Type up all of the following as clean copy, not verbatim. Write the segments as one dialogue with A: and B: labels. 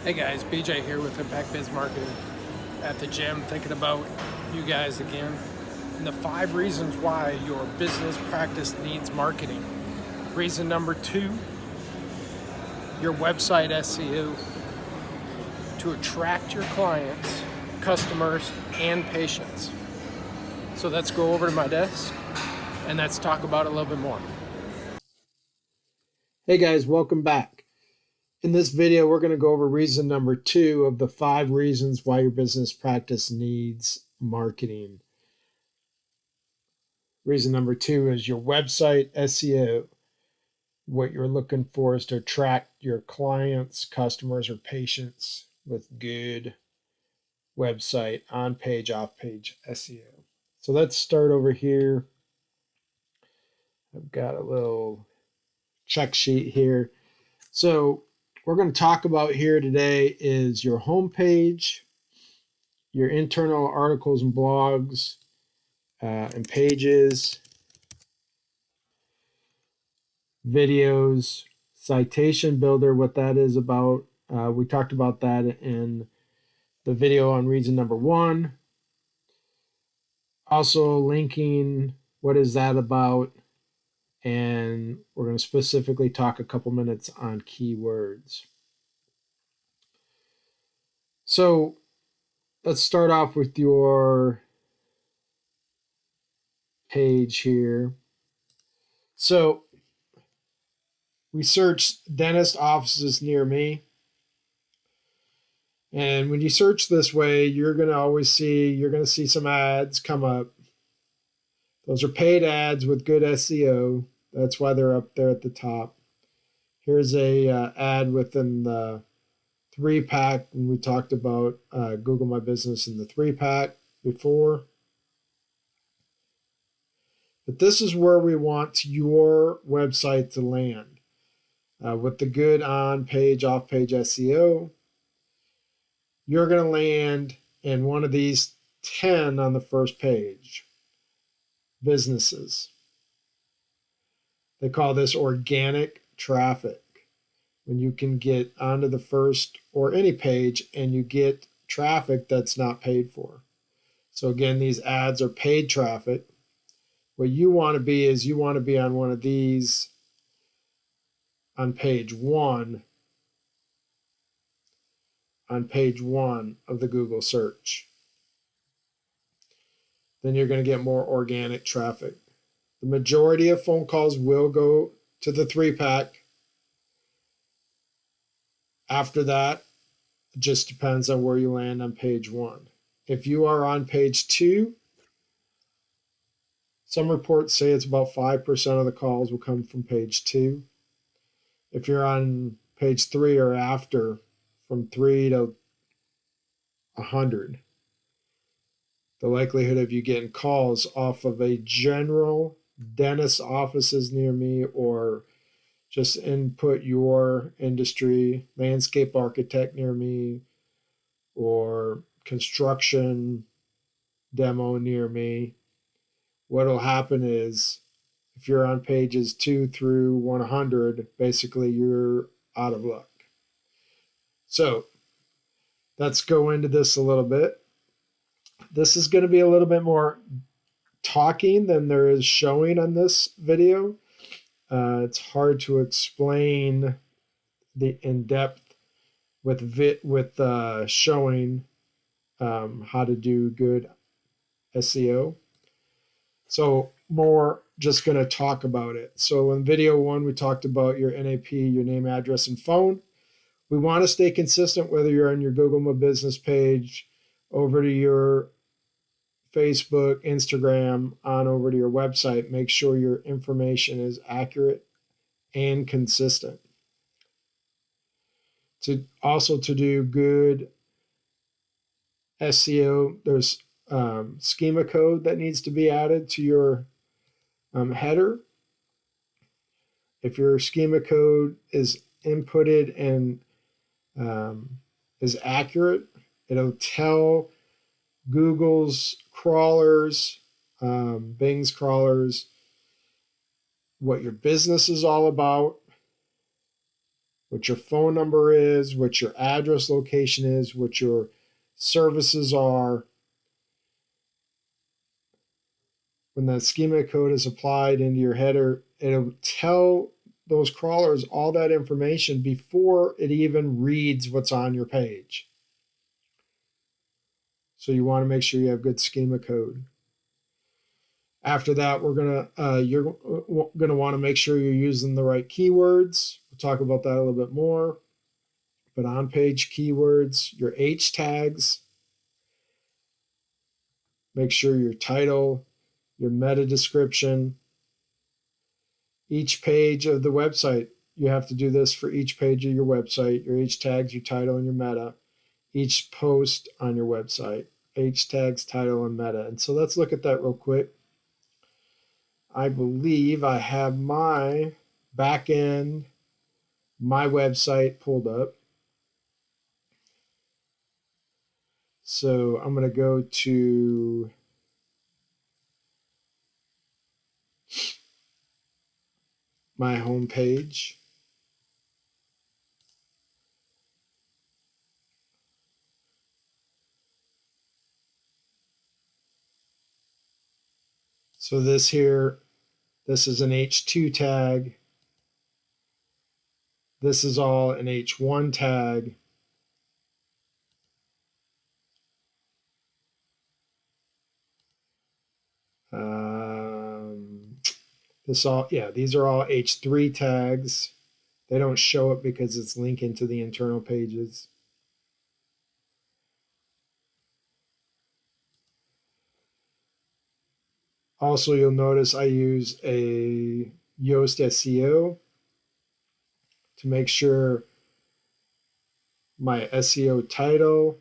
A: Hey guys, BJ here with Impact Biz Marketing at the gym, thinking about you guys again and the 5 reasons why your business practice needs marketing. Reason number 2, your website SEO to attract your clients, customers, and patients. So let's go over to my desk and let's talk about it a little bit more.
B: Hey guys, welcome back. In this video, we're going to go over reason number 2 of the 5 reasons why your business practice needs marketing. Reason number 2 is your website SEO. What you're looking for is to attract your clients, customers, or patients with good website, on-page, off-page SEO. So let's start over here. I've got a little check sheet here. So we're going to talk about here today is your homepage, your internal articles and blogs and pages, videos, citation builder, what that is about. We talked about that in the video on reason number 1. Also linking, what is that about? And we're going to specifically talk a couple minutes on keywords. So let's start off with your page here. So we searched dentist offices near me. And when you search this way, you're going to see some ads come up. Those are paid ads with good SEO. That's why they're up there at the top. Here's a ad within the 3-pack when we talked about Google My Business in the 3-pack before. But this is where we want your website to land with the good on-page, off-page SEO. You're going to land in one of these 10 on the first page. Businesses. They call this organic traffic. When you can get onto the first or any page and you get traffic that's not paid for. So again, these ads are paid traffic. What you want to be is you want to be on one of these on page 1 of the Google search. Then you're going to get more organic traffic. The majority of phone calls will go to the 3-pack. After that, it just depends on where you land on page 1. If you are on page 2, some reports say it's about 5% of the calls will come from page 2. If you're on page 3 or after, from 3 to 100, the likelihood of you getting calls off of a general dentist offices near me or just input your industry, landscape architect near me, or construction demo near me. What'll happen is if you're on pages 2 through 100, basically you're out of luck. So let's go into this a little bit. This is going to be a little bit more talking than there is showing on this video. It's hard to explain the in-depth with showing how to do good SEO. So more just going to talk about it. So in video 1, we talked about your NAP, your name, address, and phone. We want to stay consistent whether you're on your Google My Business page, over to your Facebook, Instagram, on over to your website. Make sure your information is accurate and consistent. To do good SEO, there's schema code that needs to be added to your header. If your schema code is inputted and is accurate, it'll tell Google's crawlers, Bing's crawlers, what your business is all about, what your phone number is, what your address location is, what your services are. When that schema code is applied into your header, it'll tell those crawlers all that information before it even reads what's on your page. So you want to make sure you have good schema code. After that, you're gonna want to make sure you're using the right keywords. We'll talk about that a little bit more. But on-page keywords, your H tags, make sure your title, your meta description, each page of the website. You have to do this for each page of your website, your H tags, your title, and your meta. Each post on your website, H tags, title, and meta. And so let's look at that real quick. I believe I have my back end, my website pulled up. So I'm going to go to my home page. So this is an H2 tag. This is all an H1 tag. These are all H3 tags. They don't show it because it's linking to the internal pages. Also, you'll notice I use a Yoast SEO to make sure my SEO title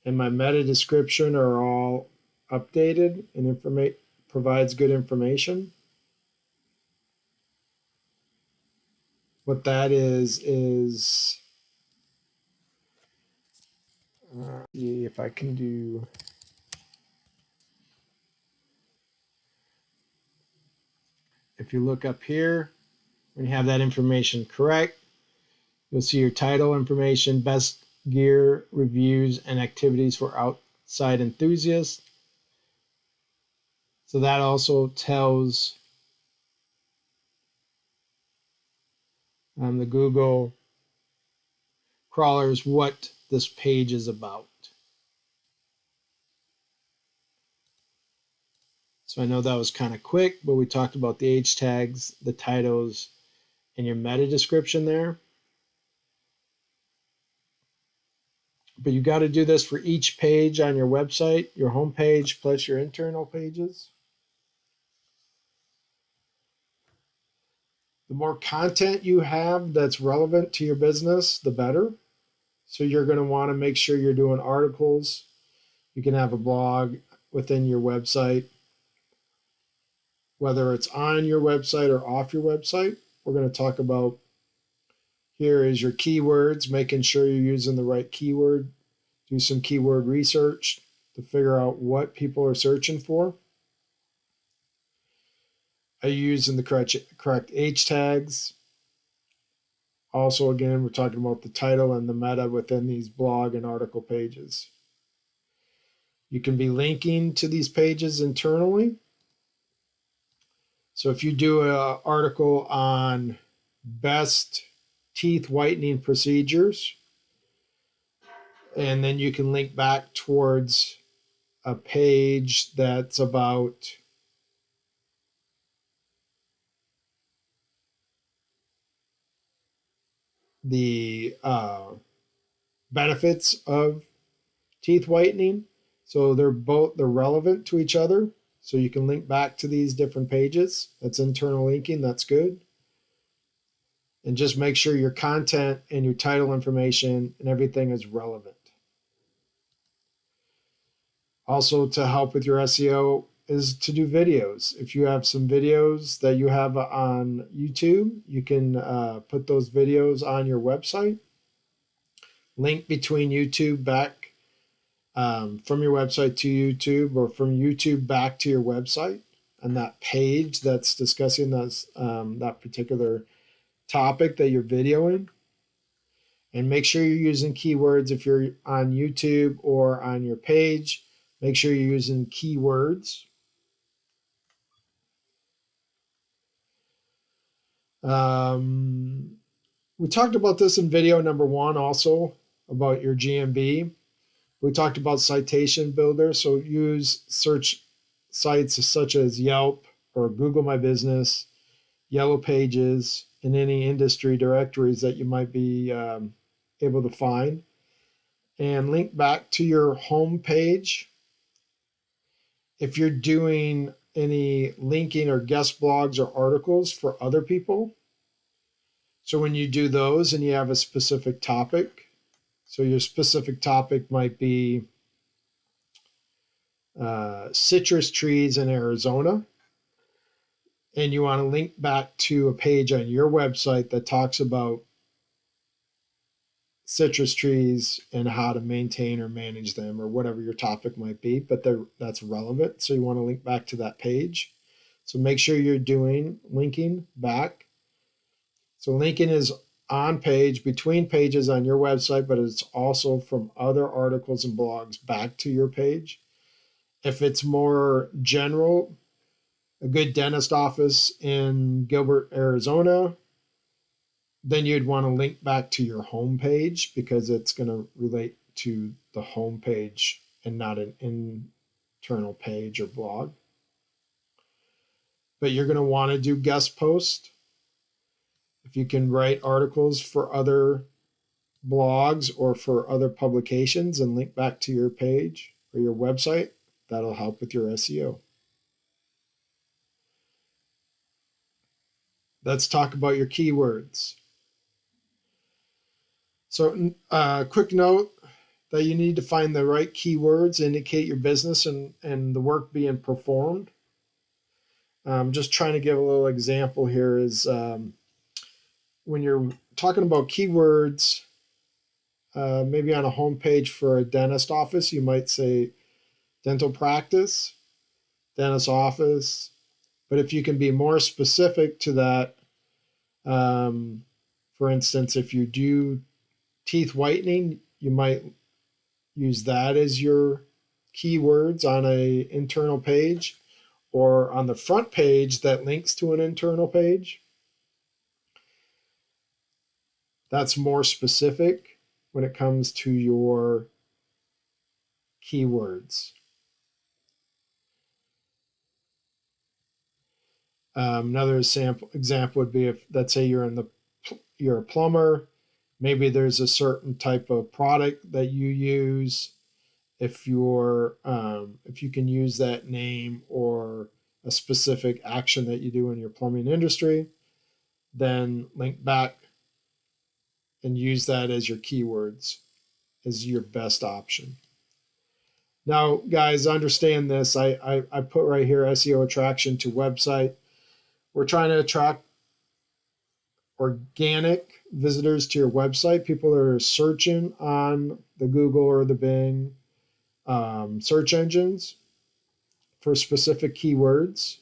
B: and my meta description are all updated and provides good information. What that is see if I can do. If you look up here, when you have that information correct, you'll see your title information, best gear, reviews, and activities for outside enthusiasts. So that also tells the Google crawlers what this page is about. So I know that was kind of quick, but we talked about the H tags, the titles, and your meta description there. But you got to do this for each page on your website, your home page, plus your internal pages. The more content you have that's relevant to your business, the better. So you're going to want to make sure you're doing articles. You can have a blog within your website, whether it's on your website or off your website. We're going to talk about here is your keywords, making sure you're using the right keyword. Do some keyword research to figure out what people are searching for. Are you using the correct H tags? Also, again, we're talking about the title and the meta within these blog and article pages. You can be linking to these pages internally. So if you do an article on best teeth whitening procedures, and then you can link back towards a page that's about the benefits of teeth whitening. So they're relevant to each other. So you can link back to these different pages. That's internal linking. That's good. And just make sure your content and your title information and everything is relevant. Also, to help with your SEO is to do videos. If you have some videos that you have on YouTube, you can put those videos on your website. Link between YouTube back from your website to YouTube, or from YouTube back to your website, and that page that's discussing that particular topic that you're videoing. And make sure you're using keywords if you're on YouTube or on your page. Make sure you're using keywords. We talked about this in video number 1 also, about your GMB. We talked about citation builder. So use search sites such as Yelp or Google My Business, Yellow Pages, and any industry directories that you might be able to find. And link back to your home page. If you're doing any linking or guest blogs or articles for other people, so when you do those and you have a specific topic, so your specific topic might be citrus trees in Arizona, and you want to link back to a page on your website that talks about citrus trees and how to maintain or manage them or whatever your topic might be, but that's relevant. So you want to link back to that page. So make sure you're doing linking back. So linking is on page, between pages on your website, but it's also from other articles and blogs back to your page. If it's more general, a good dentist office in Gilbert, Arizona, then you'd want to link back to your home page because it's going to relate to the home page and not an internal page or blog. But you're going to want to do guest posts. If you can write articles for other blogs or for other publications and link back to your page or your website, that'll help with your SEO. Let's talk about your keywords. So quick note that you need to find the right keywords indicate your business and the work being performed. Just trying to give a little example here is when you're talking about keywords, maybe on a homepage for a dentist office, you might say dental practice, dentist office. But if you can be more specific to that, for instance, if you do teeth whitening, you might use that as your keywords on a internal page or on the front page that links to an internal page. That's more specific when it comes to your keywords. Another example would be if, let's say you're a plumber, maybe there's a certain type of product that you use. If you can use that name or a specific action that you do in your plumbing industry, then link back and use that as your keywords as your best option. Now, guys, understand this. I put right here SEO attraction to website. We're trying to attract organic visitors to your website, people that are searching on the Google or the Bing search engines for specific keywords.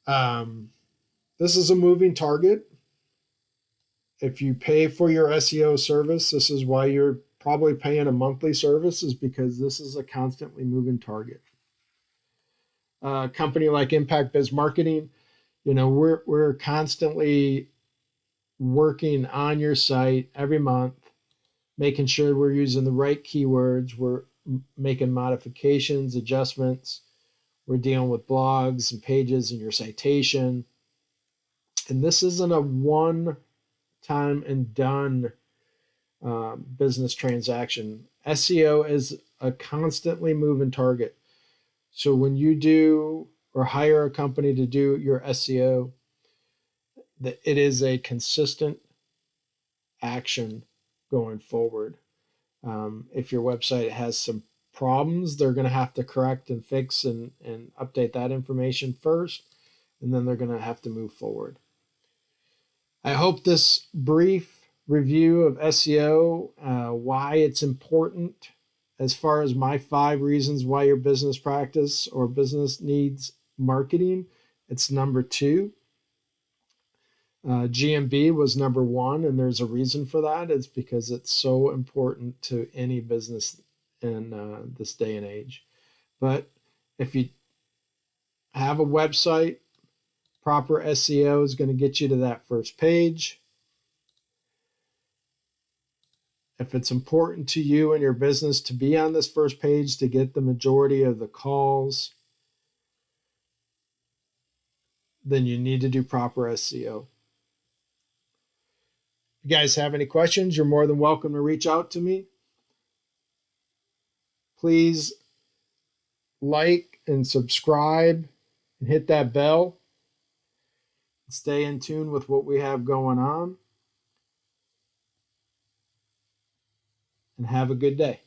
B: This is a moving target. If you pay for your SEO service, this is why you're probably paying a monthly service, is because this is a constantly moving target. A company like Impact Biz Marketing, we're constantly working on your site every month, making sure we're using the right keywords, we're making modifications, adjustments, we're dealing with blogs and pages and your citation. And this isn't a one time and done business transaction. SEO is a constantly moving target. So when you do or hire a company to do your SEO, it is a consistent action going forward. If your website has some problems, they're going to have to correct and fix and update that information first, and then they're going to have to move forward. I hope this brief review of SEO, why it's important, as far as my 5 reasons why your business practice or business needs marketing, it's number 2. GMB was number one, and there's a reason for that. It's because it's so important to any business in this day and age. But if you have a website, proper SEO is going to get you to that first page. If it's important to you and your business to be on this first page to get the majority of the calls, then you need to do proper SEO. If you guys have any questions, you're more than welcome to reach out to me. Please like and subscribe and hit that bell. Stay in tune with what we have going on. And have a good day.